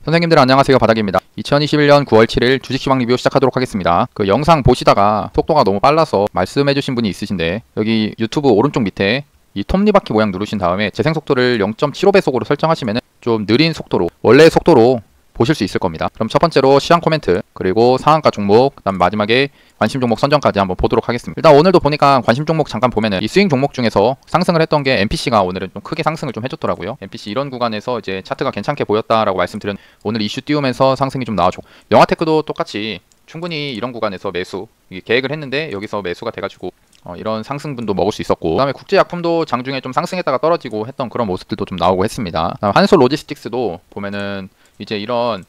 선생님들 안녕하세요, 바닥입니다. 2021년 9월 7일 주식시황 리뷰 시작하도록 하겠습니다. 그 영상 보시다가 속도가 너무 빨라서 말씀해주신 분이 있으신데, 여기 유튜브 오른쪽 밑에 이 톱니바퀴 모양 누르신 다음에 재생 속도를 0.75배속으로 설정하시면 좀 느린 속도로, 원래 속도로 보실 수 있을 겁니다. 그럼 첫 번째로 시황 코멘트, 그리고 상한가 종목, 그다음 마지막에 관심 종목 선정까지 한번 보도록 하겠습니다. 일단 오늘도 보니까 관심 종목 잠깐 보면은 이 스윙 종목 중에서 상승을 했던 게 MPC가 오늘은 좀 크게 상승을 좀 해줬더라고요. MPC 이런 구간에서 이제 차트가 괜찮게 보였다라고 말씀드렸는데, 오늘 이슈 띄우면서 상승이 좀 나와줬고, 영화테크도 똑같이 충분히 이런 구간에서 매수 계획을 했는데 여기서 매수가 돼가지고 이런 상승분도 먹을 수 있었고, 그 다음에 국제약품도 장중에 좀 상승했다가 떨어지고 했던 그런 모습들도 좀 나오고 했습니다. 한솔 로지스틱스도 보면은 이제 이런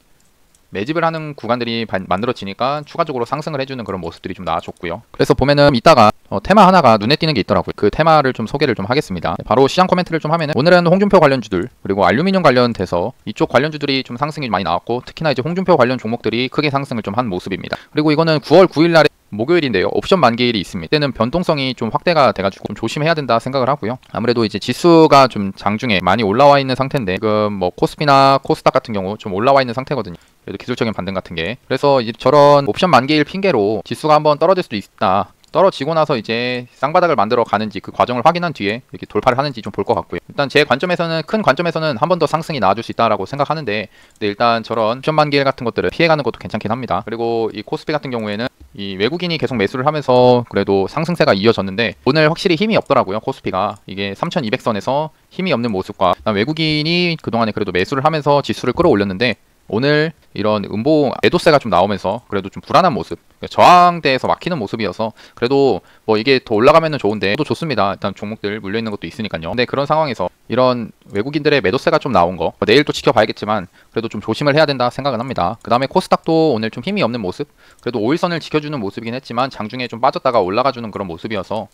매집을 하는 구간들이 만들어지니까 추가적으로 상승을 해주는 그런 모습들이 좀 나와줬고요. 그래서 보면은 이따가 테마 하나가 눈에 띄는 게 있더라고요. 그 테마를 좀 소개를 좀 하겠습니다. 바로 시장 코멘트를 좀 하면은, 오늘은 홍준표 관련주들, 그리고 알루미늄 관련돼서 이쪽 관련주들이 좀 상승이 많이 나왔고, 특히나 이제 홍준표 관련 종목들이 크게 상승을 좀 한 모습입니다. 그리고 이거는 9월 9일 날에 목요일인데요, 옵션 만기일이 있습니다. 이때는 변동성이 좀 확대가 돼가지고 좀 조심해야 된다 생각을 하고요. 아무래도 이제 지수가 좀 장중에 많이 올라와 있는 상태인데, 지금 뭐 코스피나 코스닥 같은 경우 좀 올라와 있는 상태거든요. 그래도 기술적인 반등 같은 게. 그래서 이제 저런 옵션 만기일 핑계로 지수가 한번 떨어질 수도 있다, 떨어지고 나서 이제 쌍바닥을 만들어 가는지 그 과정을 확인한 뒤에 이렇게 돌파를 하는지 좀 볼 것 같고요. 일단 제 관점에서는, 큰 관점에서는 한 번 더 상승이 나와줄 수 있다라고 생각하는데, 근데 일단 저런 옵션 만기일 같은 것들을 피해가는 것도 괜찮긴 합니다. 그리고 이 코스피 같은 경우에는 이 외국인이 계속 매수를 하면서 그래도 상승세가 이어졌는데, 오늘 확실히 힘이 없더라고요. 코스피가 이게 3200선에서 힘이 없는 모습과, 외국인이 그동안에 그래도 매수를 하면서 지수를 끌어올렸는데, 오늘 이런 음보 매도세가 좀 나오면서 그래도 좀 불안한 모습, 저항대에서 막히는 모습이어서, 그래도 뭐 이게 더 올라가면은 좋은데 또 좋습니다. 일단 종목들 물려있는 것도 있으니까요. 근데 그런 상황에서 이런 외국인들의 매도세가 좀 나온 거, 내일 또 지켜봐야겠지만 그래도 좀 조심을 해야 된다 생각은 합니다. 그 다음에 코스닥도 오늘 좀 힘이 없는 모습, 그래도 5일선을 지켜주는 모습이긴 했지만 장중에 좀 빠졌다가 올라가주는 그런 모습이어서,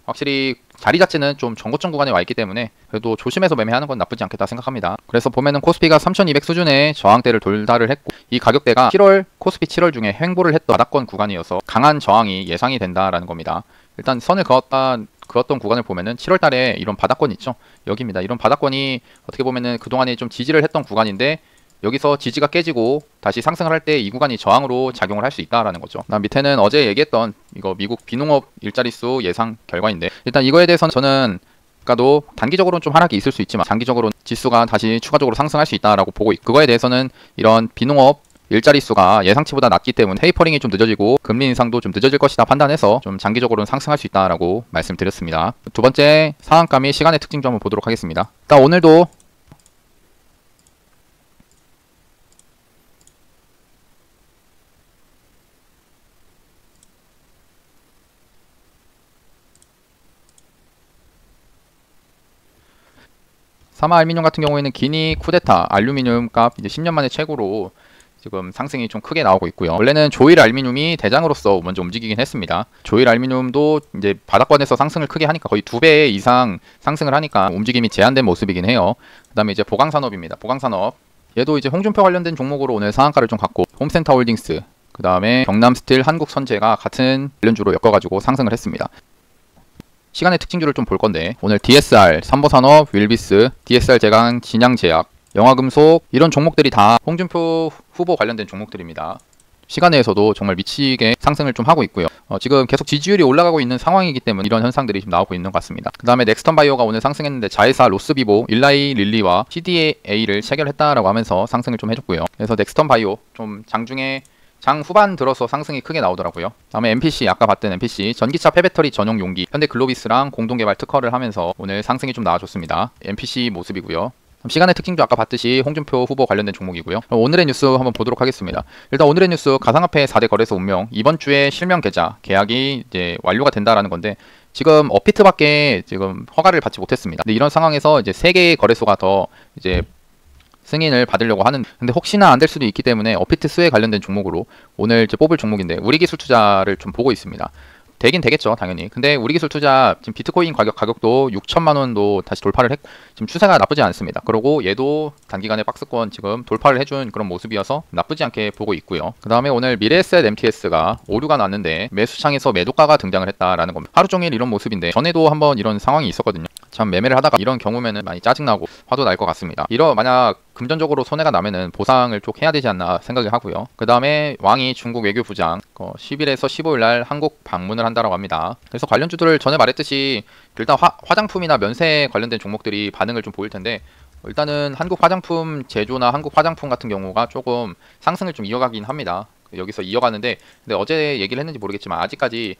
확실히 자리 자체는 좀 전고점 구간에 와 있기 때문에 그래도 조심해서 매매하는 건 나쁘지 않겠다 생각합니다. 그래서 보면은 코스피가 3200 수준의 저항대를 돌달을 했고, 이 가격대가 7월 코스피 7월 중에 횡보를 했던 바닥권 구간이어서 강한 저항이 예상이 된다라는 겁니다. 일단 선을 그었던 구간을 보면은 7월 달에 이런 바닥권 있죠, 여기입니다. 이런 바닥권이 어떻게 보면은 그동안에 좀 지지를 했던 구간인데, 여기서 지지가 깨지고 다시 상승을 할 때 이 구간이 저항으로 작용을 할 수 있다라는 거죠. 그다음 밑에는 어제 얘기했던 이거 미국 비농업 일자리수 예상 결과인데, 일단 이거에 대해서는 저는 아까도 단기적으로는 좀 하락이 있을 수 있지만 장기적으로 지수가 다시 추가적으로 상승할 수 있다라고 보고 있고, 그거에 대해서는 이런 비농업 일자리 수가 예상치보다 낮기 때문에 테이퍼링이 좀 늦어지고 금리 인상도 좀 늦어질 것이다 판단해서 좀 장기적으로는 상승할 수 있다라고 말씀드렸습니다. 두 번째, 상한가 및 시간의 특징 좀 한번 보도록 하겠습니다. 일단 오늘도 3화 알루미늄 같은 경우에는 기니 쿠데타 알루미늄 값 이제 10년 만에 최고로 지금 상승이 좀 크게 나오고 있고요. 원래는 조일 알루미늄이 대장으로서 먼저 움직이긴 했습니다. 조일 알루미늄도 이제 바닥권에서 상승을 크게 하니까 거의 2배 이상 상승을 하니까 움직임이 제한된 모습이긴 해요. 그 다음에 이제 보강산업입니다. 보강산업, 얘도 이제 홍준표 관련된 종목으로 오늘 상한가를 좀 갖고, 홈센터 홀딩스, 그 다음에 경남스틸, 한국선제가 같은 관련주로 엮어가지고 상승을 했습니다. 시간의 특징주를 좀 볼 건데, 오늘 DSR, 삼보산업, 윌비스, DSR 제강, 진양제약, 영화금속, 이런 종목들이 다 홍준표 후보 관련된 종목들입니다. 시간에서도 정말 미치게 상승을 좀 하고 있고요. 지금 계속 지지율이 올라가고 있는 상황이기 때문에 이런 현상들이 지금 나오고 있는 것 같습니다. 그 다음에 넥스턴 바이오가 오늘 상승했는데, 자회사 로스비보, 일라이 릴리와 CDA를 체결했다라고 하면서 상승을 좀 해줬고요. 그래서 넥스턴 바이오 좀 장중에 장 후반 들어서 상승이 크게 나오더라고요. 다음에 MPC, 아까 봤던 MPC 전기차 폐배터리 전용 용기, 현대글로비스랑 공동개발 특허를 하면서 오늘 상승이 좀 나와줬습니다. MPC 모습이고요. 시간의 특징도 아까 봤듯이 홍준표 후보 관련된 종목이고요. 오늘의 뉴스 한번 보도록 하겠습니다. 일단 오늘의 뉴스, 가상화폐 4대 거래소 운명, 이번 주에 실명 계약이 이제 완료가 된다라는 건데, 지금 업비트밖에 지금 허가를 받지 못했습니다. 근데 이런 상황에서 이제 3개의 거래소가 더 이제 승인을 받으려고 하는, 근데 혹시나 안 될 수도 있기 때문에 업비트 수에 관련된 종목으로 오늘 이제 뽑을 종목인데, 우리기술투자를 좀 보고 있습니다. 되긴 되겠죠, 당연히. 근데 우리기술투자 지금 비트코인 가격도 6천만 원도 다시 돌파를 했고, 지금 추세가 나쁘지 않습니다. 그리고 얘도 단기간에 박스권 지금 돌파를 해준 그런 모습이어서 나쁘지 않게 보고 있고요. 그 다음에 오늘 미래에셋 MTS가 오류가 났는데 매수창에서 매도가가 등장을 했다라는 겁니다. 하루 종일 이런 모습인데, 전에도 한번 이런 상황이 있었거든요. 참 매매를 하다가 이런 경우면은 많이 짜증나고 화도 날 것 같습니다. 만약 금전적으로 손해가 나면은 보상을 쭉 해야 되지 않나 생각을 하고요. 그 다음에 왕이 중국 외교부장 10일에서 15일 날 한국 방문을 한다라고 합니다. 그래서 관련주들을 전에 말했듯이 일단 화장품이나 면세 관련된 종목들이 반응을 좀 보일 텐데, 일단은 한국 화장품 제조나 한국 화장품 같은 경우가 조금 상승을 좀 이어가긴 합니다. 여기서 이어가는데, 근데 어제 얘기를 했는지 모르겠지만 아직까지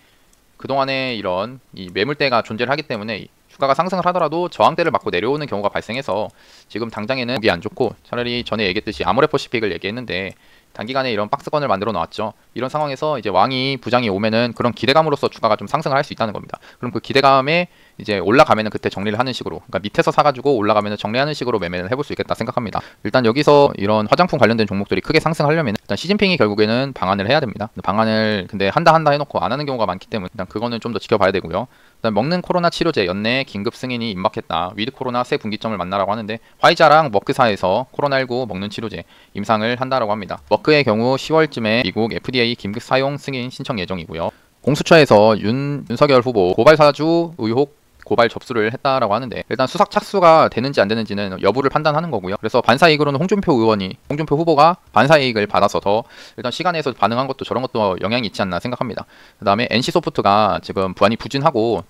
그동안에 이런 이 매물대가 존재를 하기 때문에 주가가 상승을 하더라도 저항대를 맞고 내려오는 경우가 발생해서 지금 당장에는 보기 안 좋고, 차라리 전에 얘기했듯이 아모레퍼시픽을 얘기했는데 단기간에 이런 박스권을 만들어 놨죠. 이런 상황에서 이제 왕이 부장이 오면은 그런 기대감으로서 주가가 좀 상승을 할 수 있다는 겁니다. 그럼 그 기대감에 이제 올라가면은 그때 정리를 하는 식으로, 그러니까 밑에서 사가지고 올라가면은 정리하는 식으로 매매를 해볼 수 있겠다 생각합니다. 일단 여기서 이런 화장품 관련된 종목들이 크게 상승하려면 일단 시진핑이 결국에는 방한을 해야 됩니다. 방한을 근데 한다 해놓고 안 하는 경우가 많기 때문에 일단 그거는 좀 더 지켜봐야 되고요. 그다음 먹는 코로나 치료제 연내 긴급 승인이 임박했다. 위드 코로나 새 분기점을 만나라고 하는데, 화이자랑 머크사에서 코로나19 먹는 치료제 임상을 한다라고 합니다. 머크의 경우 10월쯤에 미국 FDA 긴급 사용 승인 신청 예정이고요. 공수처에서 윤석열 후보 고발 사주 의혹 고발 접수를 했다라고 하는데, 일단 수사 착수가 되는지 안 되는지는 여부를 판단하는 거고요. 그래서 반사이익으로는 홍준표 후보가 반사이익을 받아서 더 일단 시간에서 반응한 것도 저런 것도 영향이 있지 않나 생각합니다. 그 다음에 NC소프트가 지금 부안이 부진하고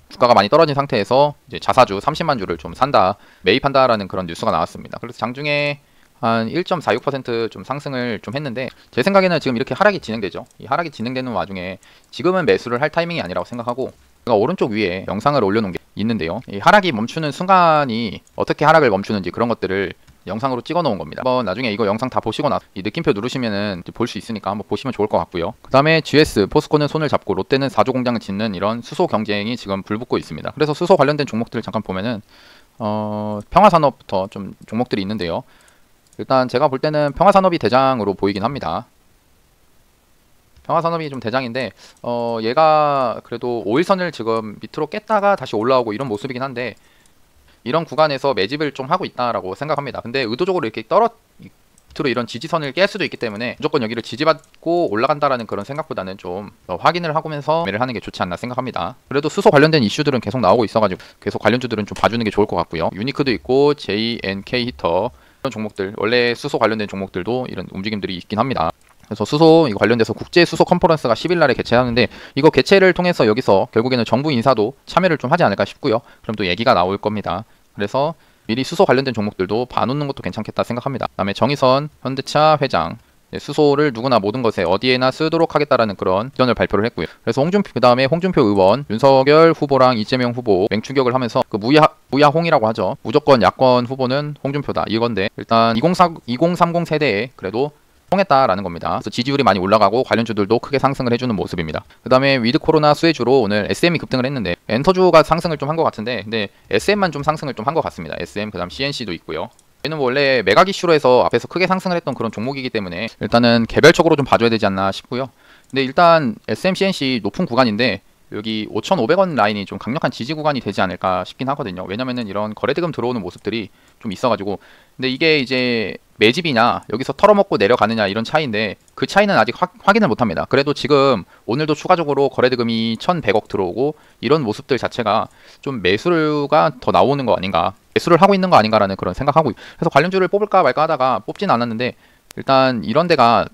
주가가 많이 떨어진 상태에서 이제 자사주 30만 주를 좀 매입한다라는 그런 뉴스가 나왔습니다. 그래서 장중에 한 1.46% 좀 상승을 좀 했는데, 제 생각에는 지금 이렇게 하락이 진행되죠. 이 하락이 진행되는 와중에 지금은 매수를 할 타이밍이 아니라고 생각하고, 제가 오른쪽 위에 영상을 올려놓은 게 있는데요. 이 하락이 멈추는 순간이 어떻게 하락을 멈추는지 그런 것들을 영상으로 찍어 놓은 겁니다. 한번 나중에 이거 영상 다 보시고 나서 이 느낌표 누르시면은 볼 수 있으니까 한번 보시면 좋을 것 같고요. 그 다음에 GS, 포스코는 손을 잡고 롯데는 4조 공장을 짓는 이런 수소 경쟁이 지금 불붙고 있습니다. 그래서 수소 관련된 종목들을 잠깐 보면은 평화산업부터 좀 종목들이 있는데요. 일단 제가 볼 때는 평화산업이 대장으로 보이긴 합니다. 평화산업이 좀 대장인데 얘가 그래도 5일선을 지금 밑으로 깼다가 다시 올라오고 이런 모습이긴 한데, 이런 구간에서 매집을 좀 하고 있다라고 생각합니다. 근데 의도적으로 이렇게 밑으로 이런 지지선을 깰 수도 있기 때문에 무조건 여기를 지지받고 올라간다라는 그런 생각보다는 좀 확인을 하면서 매매를 하는 게 좋지 않나 생각합니다. 그래도 수소 관련된 이슈들은 계속 나오고 있어가지고 계속 관련주들은 좀 봐주는 게 좋을 것 같고요. 유니크도 있고 JNK 히터, 이런 종목들, 원래 수소 관련된 종목들도 이런 움직임들이 있긴 합니다. 그래서 수소 이거 관련돼서 국제 수소 컨퍼런스가 10일 날에 개최하는데, 이거 개최를 통해서 여기서 결국에는 정부 인사도 참여를 좀 하지 않을까 싶고요. 그럼 또 얘기가 나올 겁니다. 그래서 미리 수소 관련된 종목들도 봐놓는 것도 괜찮겠다 생각합니다. 그다음에 정의선 현대차 회장, 수소를 누구나 모든 것에 어디에나 쓰도록 하겠다라는 그런 의견을 발표를 했고요. 그래서 그다음에 홍준표 의원, 윤석열 후보랑 이재명 후보 맹추격을 하면서 그 무야홍이라고 하죠. 무조건 야권 후보는 홍준표다 이건데, 일단 2030 세대에 그래도 통했다라는 겁니다. 그래서 지지율이 많이 올라가고 관련주들도 크게 상승을 해주는 모습입니다. 그 다음에 위드 코로나 수혜주로 오늘 SM이 급등을 했는데, 엔터주가 상승을 좀 한 것 같은데, 근데 SM만 좀 상승을 좀 한 것 같습니다. SM, 그 다음 CNC도 있고요. 얘는 원래 매각 이슈로 해서 앞에서 크게 상승을 했던 그런 종목이기 때문에 일단은 개별적으로 좀 봐줘야 되지 않나 싶고요. 근데 일단 SM, CNC 높은 구간인데 여기 5,500원 라인이 좀 강력한 지지 구간이 되지 않을까 싶긴 하거든요. 왜냐면은 이런 거래대금 들어오는 모습들이 좀 있어가지고. 근데 이게 이제 매집이냐 여기서 털어먹고 내려가느냐 이런 차이인데, 그 차이는 아직 확인을 못합니다. 그래도 지금 오늘도 추가적으로 거래대금이 1,100억 들어오고 이런 모습들 자체가 좀 매수가 더 나오는 거 아닌가, 매수를 하고 있는 거 아닌가라는 그런 생각하고, 그래서 관련주를 뽑을까 말까 하다가 뽑진 않았는데, 일단 이런 데가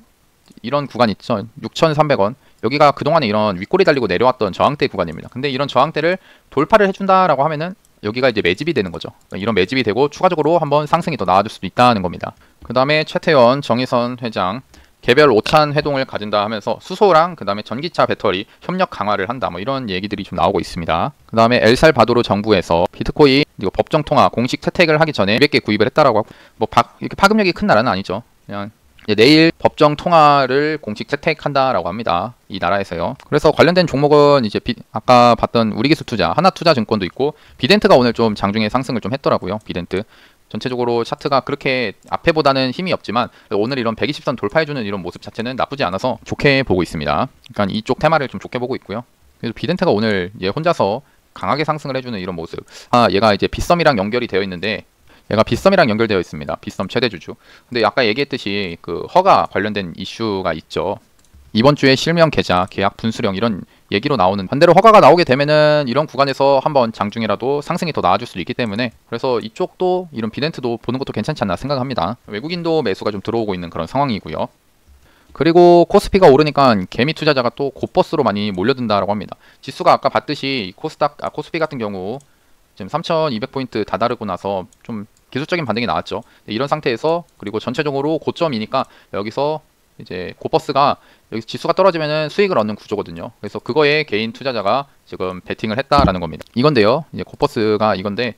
이런 구간 있죠. 6,300원. 여기가 그동안에 이런 윗꼬리 달리고 내려왔던 저항대 구간입니다. 근데 이런 저항대를 돌파를 해준다라고 하면은 여기가 이제 매집이 되는 거죠. 이런 매집이 되고 추가적으로 한번 상승이 더 나아질 수도 있다는 겁니다. 그 다음에 최태원, 정의선 회장 개별 오찬 회동을 가진다 하면서 수소랑 그 다음에 전기차 배터리 협력 강화를 한다, 뭐 이런 얘기들이 좀 나오고 있습니다. 그 다음에 엘살바도르 정부에서 비트코인 이거 법정 통화 공식 채택을 하기 전에 200개 구입을 했다라고 하고, 뭐 이렇게 파급력이 큰 나라는 아니죠. 그냥 내일 법정 통화를 공식 채택한다라고 합니다. 이 나라에서요. 그래서 관련된 종목은 이제 아까 봤던 우리기술투자, 하나투자증권도 있고, 비덴트가 오늘 좀 장중에 상승을 좀 했더라고요. 비덴트. 전체적으로 차트가 그렇게 앞에보다는 힘이 없지만 오늘 이런 120선 돌파해주는 이런 모습 자체는 나쁘지 않아서 좋게 보고 있습니다. 그러니까 이쪽 테마를 좀 좋게 보고 있고요. 그래서 비덴트가 오늘 얘 혼자서 강하게 상승을 해주는 이런 모습. 얘가 이제 빗썸이랑 연결이 되어 있는데, 얘가 빗썸이랑 연결되어 있습니다. 빗썸 최대주주. 근데 아까 얘기했듯이 그 허가 관련된 이슈가 있죠. 이번 주에 실명 계좌, 계약 분수령 이런 얘기로 나오는, 반대로 허가가 나오게 되면은 이런 구간에서 한번 장중이라도 상승이 더 나아질 수도 있기 때문에, 그래서 이쪽도 이런 비덴트도 보는 것도 괜찮지 않나 생각합니다. 외국인도 매수가 좀 들어오고 있는 그런 상황이고요. 그리고 코스피가 오르니까 개미 투자자가 또 곧버스로 많이 몰려든다라고 합니다. 지수가 아까 봤듯이 코스피 같은 경우 지금 3200포인트 다다르고 나서 좀 기술적인 반등이 나왔죠. 이런 상태에서, 그리고 전체적으로 고점이니까 여기서 이제 곧버스가, 여기 지수가 떨어지면은 수익을 얻는 구조거든요. 그래서 그거에 개인 투자자가 지금 베팅을 했다라는 겁니다. 이건데요. 이제 곧버스가 이건데,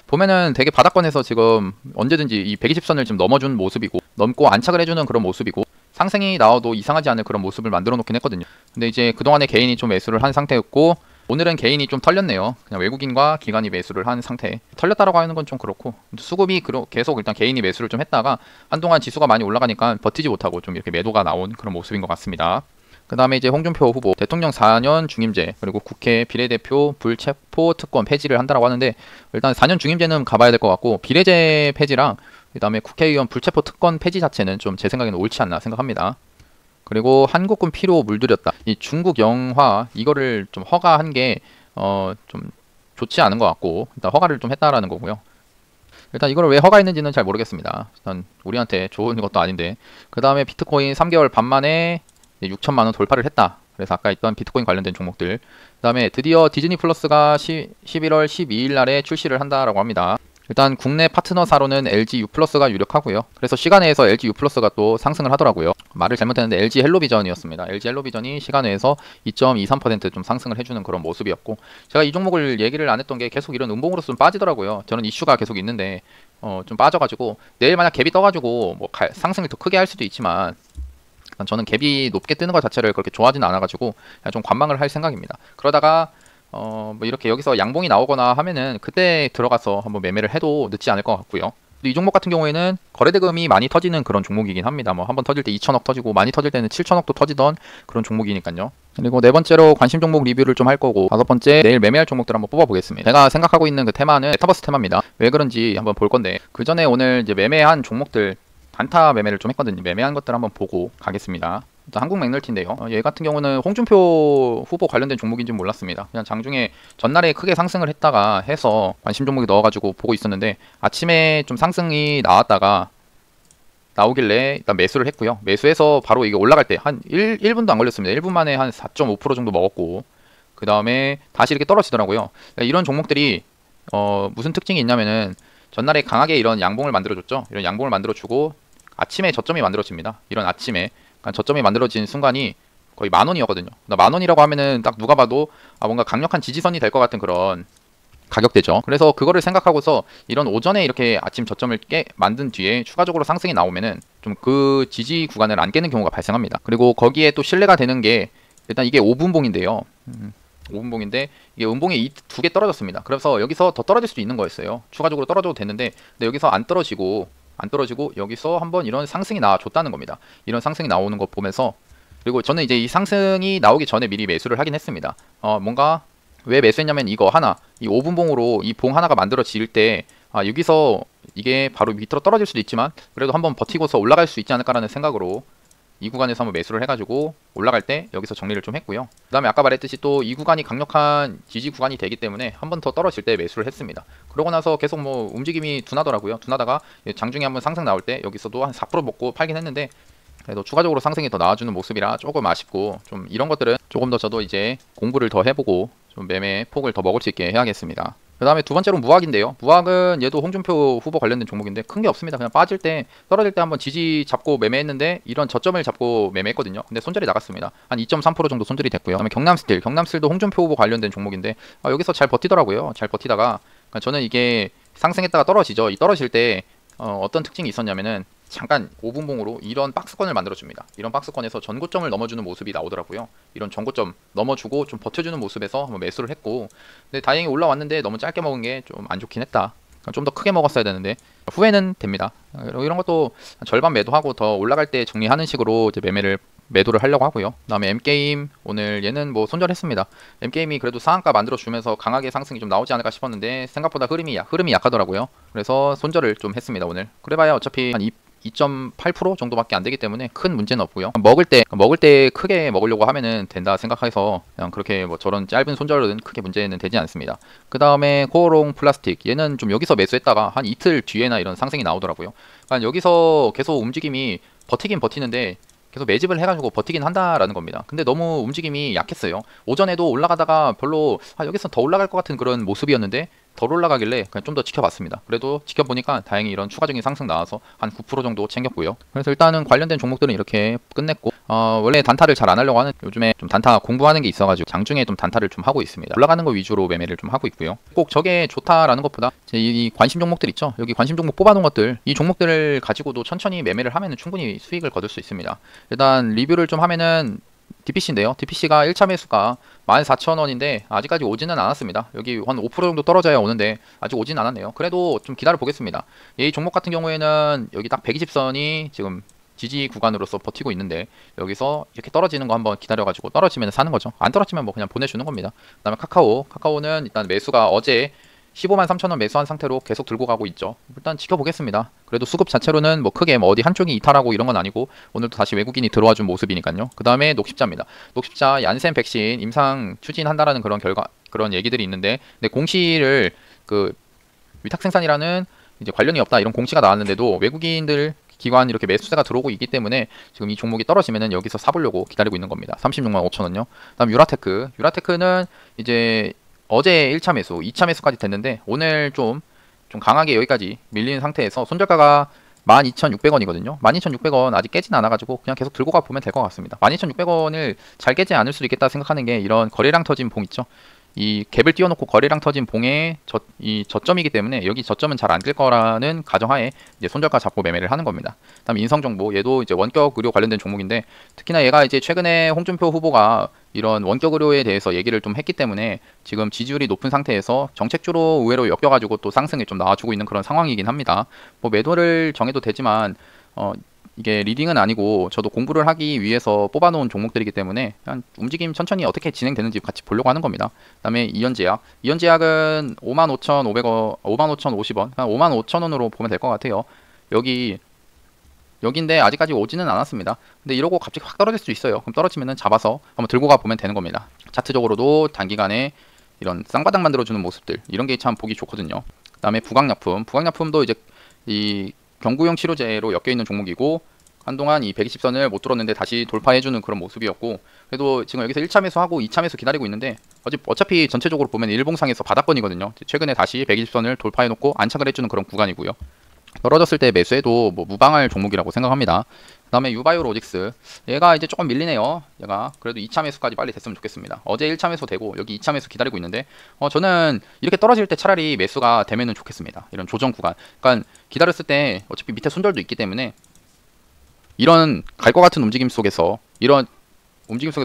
보면은 되게 바닥권에서 지금 언제든지 이 120선을 지금 넘어준 모습이고, 넘고 안착을 해주는 그런 모습이고, 상승이 나와도 이상하지 않은 그런 모습을 만들어 놓긴 했거든요. 근데 이제 그동안에 개인이 좀 매수를 한 상태였고, 오늘은 개인이 좀 털렸네요. 그냥 외국인과 기관이 매수를 한 상태. 털렸다라고 하는 건 좀 그렇고, 수급이 계속 일단 개인이 매수를 좀 했다가 한동안 지수가 많이 올라가니까 버티지 못하고 좀 이렇게 매도가 나온 그런 모습인 것 같습니다. 그 다음에 이제 홍준표 후보 대통령 4년 중임제, 그리고 국회 비례대표 불체포 특권 폐지를 한다라고 하는데, 일단 4년 중임제는 가봐야 될 것 같고, 비례제 폐지랑 그 다음에 국회의원 불체포 특권 폐지 자체는 좀 제 생각에는 옳지 않나 생각합니다. 그리고 한국군 피로 물들였다. 이 중국 영화 이거를 좀 허가한 게 좀 좋지 않은 것 같고, 일단 허가를 좀 했다라는 거고요. 일단 이걸 왜 허가했는지는 잘 모르겠습니다. 일단 우리한테 좋은 것도 아닌데. 그 다음에 비트코인 3개월 반 만에 6천만 원 돌파를 했다. 그래서 아까 있던 비트코인 관련된 종목들. 그 다음에 드디어 디즈니 플러스가 11월 12일 날에 출시를 한다라고 합니다. 일단 국내 파트너사로는 LG U+가 유력하고요. 그래서 시간외에서 LG U+가 또 상승을 하더라고요. 말을 잘못했는데 LG 헬로비전이었습니다. LG 헬로비전이 시간외에서 2.23% 좀 상승을 해주는 그런 모습이었고, 제가 이 종목을 얘기를 안 했던 게 계속 이런 음봉으로서 좀 빠지더라고요. 저는 이슈가 계속 있는데 좀 빠져가지고, 내일 만약 갭이 떠가지고 뭐 상승을 더 크게 할 수도 있지만, 저는 갭이 높게 뜨는 것 자체를 그렇게 좋아하지는 않아가지고 그냥 좀 관망을 할 생각입니다. 그러다가 뭐 이렇게 여기서 양봉이 나오거나 하면은 그때 들어가서 한번 매매를 해도 늦지 않을 것 같고요. 이 종목 같은 경우에는 거래대금이 많이 터지는 그런 종목이긴 합니다. 뭐 한번 터질 때 2천억 터지고, 많이 터질 때는 7천억도 터지던 그런 종목이니까요. 그리고 네 번째로 관심 종목 리뷰를 좀 할 거고, 다섯 번째 내일 매매할 종목들 한번 뽑아보겠습니다. 제가 생각하고 있는 그 테마는 메타버스 테마입니다. 왜 그런지 한번 볼 건데, 그 전에 오늘 이제 매매한 종목들 단타 매매를 좀 했거든요. 매매한 것들 한번 보고 가겠습니다. 일단 한국 맥널티인데요. 얘 같은 경우는 홍준표 후보 관련된 종목인지 몰랐습니다. 그냥 장중에 전날에 크게 상승을 했다가 해서 관심 종목이 넣어가지고 보고 있었는데, 아침에 좀 상승이 나오길래 일단 매수를 했고요. 매수해서 바로 이게 올라갈 때 한 1분도 안 걸렸습니다. 1분 만에 한 4.5% 정도 먹었고, 그 다음에 다시 이렇게 떨어지더라고요. 그러니까 이런 종목들이 무슨 특징이 있냐면은, 전날에 강하게 이런 양봉을 만들어줬죠. 이런 양봉을 만들어주고 아침에 저점이 만들어집니다. 이런 아침에 그러니까 저점이 만들어진 순간이 거의 10,000원이었거든요. 그러니까 10,000원이라고 하면은 딱 누가 봐도 뭔가 강력한 지지선이 될 것 같은 그런 가격대죠. 그래서 그거를 생각하고서 이런 오전에 이렇게 아침 저점을 만든 뒤에 추가적으로 상승이 나오면은 좀 그 지지 구간을 안 깨는 경우가 발생합니다. 그리고 거기에 또 신뢰가 되는 게, 일단 이게 5분봉인데요. 5분봉인데 이게 음봉이 이 두 개 떨어졌습니다. 그래서 여기서 더 떨어질 수도 있는 거였어요. 추가적으로 떨어져도 되는데, 근데 여기서 안 떨어지고 여기서 한번 이런 상승이 나와줬다는 겁니다. 이런 상승이 나오는 거 보면서, 그리고 저는 이제 이 상승이 나오기 전에 미리 매수를 하긴 했습니다. 뭔가 왜 매수했냐면, 이거 하나, 이 5분봉으로 이 봉 하나가 만들어질 때 여기서 이게 바로 밑으로 떨어질 수도 있지만 그래도 한번 버티고서 올라갈 수 있지 않을까라는 생각으로 이 구간에서 한번 매수를 해가지고 올라갈 때 여기서 정리를 좀 했고요. 그 다음에 아까 말했듯이 또 이 구간이 강력한 지지 구간이 되기 때문에 한 번 더 떨어질 때 매수를 했습니다. 그러고 나서 계속 뭐 움직임이 둔하더라고요. 둔하다가 장중에 한번 상승 나올 때 여기서도 한 4% 먹고 팔긴 했는데, 그래도 추가적으로 상승이 더 나와주는 모습이라 조금 아쉽고, 좀 이런 것들은 조금 더 저도 이제 공부를 더 해보고 좀 매매 폭을 더 먹을 수 있게 해야겠습니다. 그 다음에 두 번째로 무학인데요. 무학은 얘도 홍준표 후보 관련된 종목인데 큰 게 없습니다. 그냥 빠질 때, 떨어질 때 한번 지지 잡고 매매했는데 이런 저점을 잡고 매매했거든요. 근데 손절이 나갔습니다. 한 2.3% 정도 손절이 됐고요. 그 다음에 경남스틸도 홍준표 후보 관련된 종목인데 여기서 잘 버티더라고요. 잘 버티다가, 그러니까 저는 이게 상승했다가 떨어지죠. 이 떨어질 때 어떤 특징이 있었냐면은, 잠깐 5분봉으로 이런 박스권을 만들어줍니다. 이런 박스권에서 전고점을 넘어주는 모습이 나오더라고요. 이런 전고점 넘어주고 좀 버텨주는 모습에서 한번 매수를 했고, 근데 다행히 올라왔는데 너무 짧게 먹은 게 좀 안 좋긴 했다. 좀 더 크게 먹었어야 되는데 후회는 됩니다. 이런 것도 절반 매도하고 더 올라갈 때 정리하는 식으로 이제 매도를 하려고 하고요. 그 다음에 M게임, 오늘 얘는 뭐 손절했습니다. M게임이 그래도 상한가 만들어주면서 강하게 상승이 좀 나오지 않을까 싶었는데 생각보다 흐름이 약하더라고요. 그래서 손절을 좀 했습니다. 오늘 그래봐야 어차피 한 2.8% 정도밖에 안 되기 때문에 큰 문제는 없고요. 먹을 때 크게 먹으려고 하면은 된다 생각해서 그냥 그렇게 뭐 저런 짧은 손절은 크게 문제는 되지 않습니다. 그 다음에 코오롱 플라스틱, 얘는 좀 여기서 매수했다가 한 이틀 뒤에나 이런 상승이 나오더라고요. 그러니까 여기서 계속 움직임이 버티긴 버티는데 계속 매집을 해가지고 버티긴 한다라는 겁니다. 근데 너무 움직임이 약했어요. 오전에도 올라가다가 별로 여기서 더 올라갈 것 같은 그런 모습이었는데 덜 올라가길래 그냥 좀 더 지켜봤습니다. 그래도 지켜보니까 다행히 이런 추가적인 상승 나와서 한 9% 정도 챙겼고요. 그래서 일단은 관련된 종목들은 이렇게 끝냈고, 원래 단타를 잘 안 하려고 하는, 요즘에 좀 단타 공부하는 게 있어가지고 장중에 좀 단타를 좀 하고 있습니다. 올라가는 거 위주로 매매를 좀 하고 있고요. 꼭 저게 좋다라는 것보다 이 관심 종목들 있죠. 여기 관심 종목 뽑아놓은 것들, 이 종목들을 가지고도 천천히 매매를 하면 충분히 수익을 거둘 수 있습니다. 일단 리뷰를 좀 하면은 DPC인데요. DPC가 1차 매수가 14,000원인데 아직까지 오지는 않았습니다. 여기 한 5% 정도 떨어져야 오는데 아직 오진 않았네요. 그래도 좀 기다려 보겠습니다. 이 종목 같은 경우에는 여기 딱 120선이 지금 지지 구간으로서 버티고 있는데 여기서 이렇게 떨어지는 거 한번 기다려가지고 떨어지면 사는 거죠. 안 떨어지면 뭐 그냥 보내주는 겁니다. 그 다음에 카카오는 일단 매수가 어제 15만 3천원 매수한 상태로 계속 들고 가고 있죠. 일단 지켜보겠습니다. 그래도 수급 자체로는 뭐 크게 뭐 어디 한쪽이 이탈하고 이런 건 아니고 오늘도 다시 외국인이 들어와 준 모습이니까요. 그 다음에 녹십자입니다. 녹십자 얀센 백신 임상 추진한다라는 그런 얘기들이 있는데, 근데 공시를 그 위탁 생산이라는 이제 관련이 없다 이런 공시가 나왔는데도 외국인들 기관 이렇게 매수세가 들어오고 있기 때문에 지금 이 종목이 떨어지면은 여기서 사보려고 기다리고 있는 겁니다. 36만 5천원요. 그다음 유라테크는 이제 어제 1차 매수, 2차 매수까지 됐는데 오늘 좀 강하게 여기까지 밀리는 상태에서 손절가가 12,600원이거든요. 12,600원 아직 깨진 않아가지고 그냥 계속 들고 가 보면 될 것 같습니다. 12,600원을 잘 깨지 않을 수도 있겠다 생각하는 게 이런 거래량 터진 봉 있죠. 이 갭을 띄워놓고 거래량 터진 봉의 이 저점이기 때문에 여기 저점은 잘 안 될 거라는 가정하에 이제 손절가 잡고 매매를 하는 겁니다. 다음 인성정보, 얘도 이제 원격 의료 관련된 종목인데 특히나 얘가 이제 최근에 홍준표 후보가 이런 원격 의료에 대해서 얘기를 좀 했기 때문에 지금 지지율이 높은 상태에서 정책주로 의외로 엮여가지고 또 상승에 좀 나와주고 있는 그런 상황이긴 합니다. 뭐 매도를 정해도 되지만 이게 리딩은 아니고 저도 공부를 하기 위해서 뽑아놓은 종목들이기 때문에 그냥 움직임 천천히 어떻게 진행되는지 같이 보려고 하는 겁니다. 그 다음에 이현제약은 55,500원, 55,050원, 한 55,000원으로 보면 될 것 같아요. 여기인데 아직까지 오지는 않았습니다. 근데 이러고 갑자기 확 떨어질 수 있어요. 그럼 떨어지면은 잡아서 한번 들고 가 보면 되는 겁니다. 차트적으로도 단기간에 이런 쌍바닥 만들어주는 모습들, 이런 게 참 보기 좋거든요. 그 다음에 부강약품도 이제 이 경구용 치료제로 엮여 있는 종목이고 한동안 이 120선을 못 뚫었는데 다시 돌파해주는 그런 모습이었고, 그래도 지금 여기서 1차 매수하고 2차 매수 기다리고 있는데 어차피 전체적으로 보면 일봉상에서 바닥권이거든요. 최근에 다시 120선을 돌파해놓고 안착을 해주는 그런 구간이고요. 떨어졌을 때 매수해도 뭐 무방할 종목이라고 생각합니다. 그 다음에 유바이오로직스, 얘가 이제 조금 밀리네요. 얘가 그래도 2차 매수까지 빨리 됐으면 좋겠습니다. 어제 1차 매수 되고 여기 2차 매수 기다리고 있는데 저는 이렇게 떨어질 때 차라리 매수가 되면은 좋겠습니다. 이런 조정 구간, 그러니까 기다렸을 때 어차피 밑에 손절도 있기 때문에 이런 갈 것 같은 움직임 속에서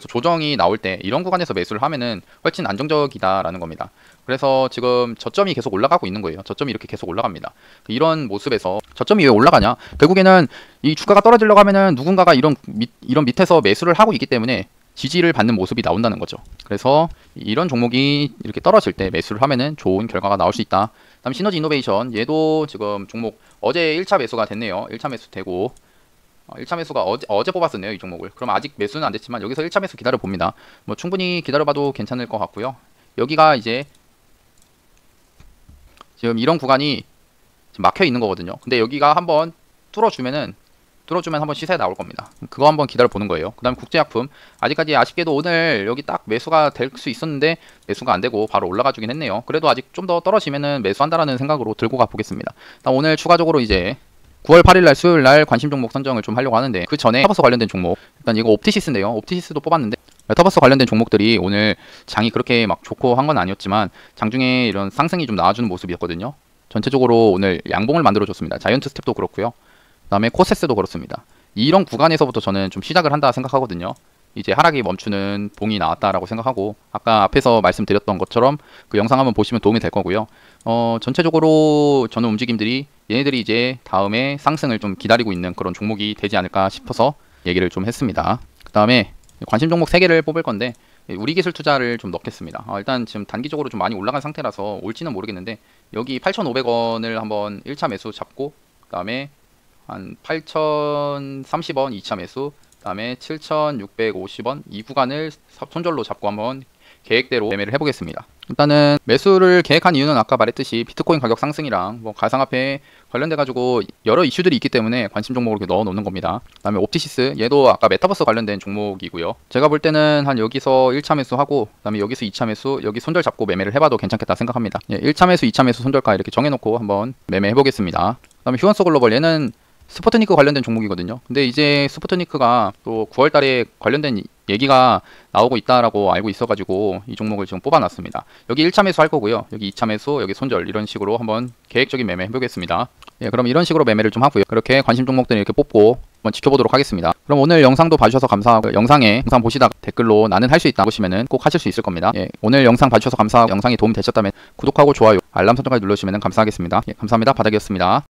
조정이 나올 때 이런 구간에서 매수를 하면은 훨씬 안정적이다라는 겁니다. 그래서 지금 저점이 계속 올라가고 있는 거예요. 저점이 이렇게 계속 올라갑니다. 이런 모습에서 저점이 왜 올라가냐? 결국에는 이 주가가 떨어지려고 하면은 누군가가 이런 밑에서 매수를 하고 있기 때문에 지지를 받는 모습이 나온다는 거죠. 그래서 이런 종목이 이렇게 떨어질 때 매수를 하면은 좋은 결과가 나올 수 있다. 다음 시너지 이노베이션, 얘도 지금 종목 어제 1차 매수가 됐네요. 1차 매수 되고 1차 매수가 어제 뽑았었네요, 이 종목을. 그럼 아직 매수는 안 됐지만 여기서 1차 매수 기다려 봅니다. 뭐 충분히 기다려봐도 괜찮을 것 같고요. 여기가 이제 지금 이런 구간이 지금 막혀 있는 거거든요. 근데 여기가 한번 뚫어주면 한번 시세에 나올 겁니다. 그거 한번 기다려 보는 거예요. 그 다음 국제약품, 아직까지 아쉽게도 오늘 여기 딱 매수가 될 수 있었는데 매수가 안 되고 바로 올라가 주긴 했네요. 그래도 아직 좀 더 떨어지면은 매수한다라는 생각으로 들고 가 보겠습니다. 오늘 추가적으로 이제 9월 8일날 수요일날 관심 종목 선정을 좀 하려고 하는데, 그 전에 메타버스 관련된 종목, 일단 이거 옵티시스인데요. 옵티시스도 뽑았는데 메타버스 관련된 종목들이 오늘 장이 그렇게 막 좋고 한 건 아니었지만 장중에 이런 상승이 좀 나와주는 모습이었거든요. 전체적으로 오늘 양봉을 만들어줬습니다. 자이언트 스텝도 그렇고요. 그 다음에 코세스도 그렇습니다. 이런 구간에서부터 저는 좀 시작을 한다 생각하거든요. 이제 하락이 멈추는 봉이 나왔다라고 생각하고, 아까 앞에서 말씀드렸던 것처럼 그 영상 한번 보시면 도움이 될 거고요. 전체적으로 저는 움직임들이 얘네들이 이제 다음에 상승을 좀 기다리고 있는 그런 종목이 되지 않을까 싶어서 얘기를 좀 했습니다. 그 다음에 관심 종목 3개를 뽑을 건데 우리 기술 투자를 좀 넣겠습니다. 일단 지금 단기적으로 좀 많이 올라간 상태라서 올지는 모르겠는데 여기 8,500원을 한번 1차 매수 잡고, 그 다음에 한 8,030원 2차 매수, 그다음에 7,650원 이 구간을 손절로 잡고 한번 계획대로 매매를 해보겠습니다. 일단은 매수를 계획한 이유는 아까 말했듯이 비트코인 가격 상승이랑 뭐 가상화폐 관련돼 가지고 여러 이슈들이 있기 때문에 관심 종목으로 이렇게 넣어 놓는 겁니다. 그다음에 옵티시스, 얘도 아까 메타버스 관련된 종목이고요. 제가 볼 때는 한 여기서 1차 매수하고 그다음에 여기서 2차 매수, 여기 손절 잡고 매매를 해봐도 괜찮겠다 생각합니다. 1차 매수, 2차 매수 손절가 이렇게 정해놓고 한번 매매해 보겠습니다. 그다음에 휴원서 글로벌, 얘는 스푸트니크 관련된 종목이거든요. 근데 이제 스푸트니크가 또 9월 달에 관련된 얘기가 나오고 있다라고 알고 있어가지고 이 종목을 지금 뽑아놨습니다. 여기 1차 매수 할 거고요. 여기 2차 매수, 여기 손절 이런 식으로 한번 계획적인 매매 해보겠습니다. 예, 그럼 이런 식으로 매매를 좀 하고요. 그렇게 관심 종목들 이렇게 뽑고 한번 지켜보도록 하겠습니다. 그럼 오늘 영상도 봐주셔서 감사하고, 영상 보시다가 댓글로 나는 할 수 있다 보시면은 꼭 하실 수 있을 겁니다. 예, 오늘 영상 봐주셔서 감사하고 영상이 도움이 되셨다면 구독하고 좋아요, 알람 설정까지 눌러주시면 감사하겠습니다. 예, 감사합니다. 바닥이었습니다.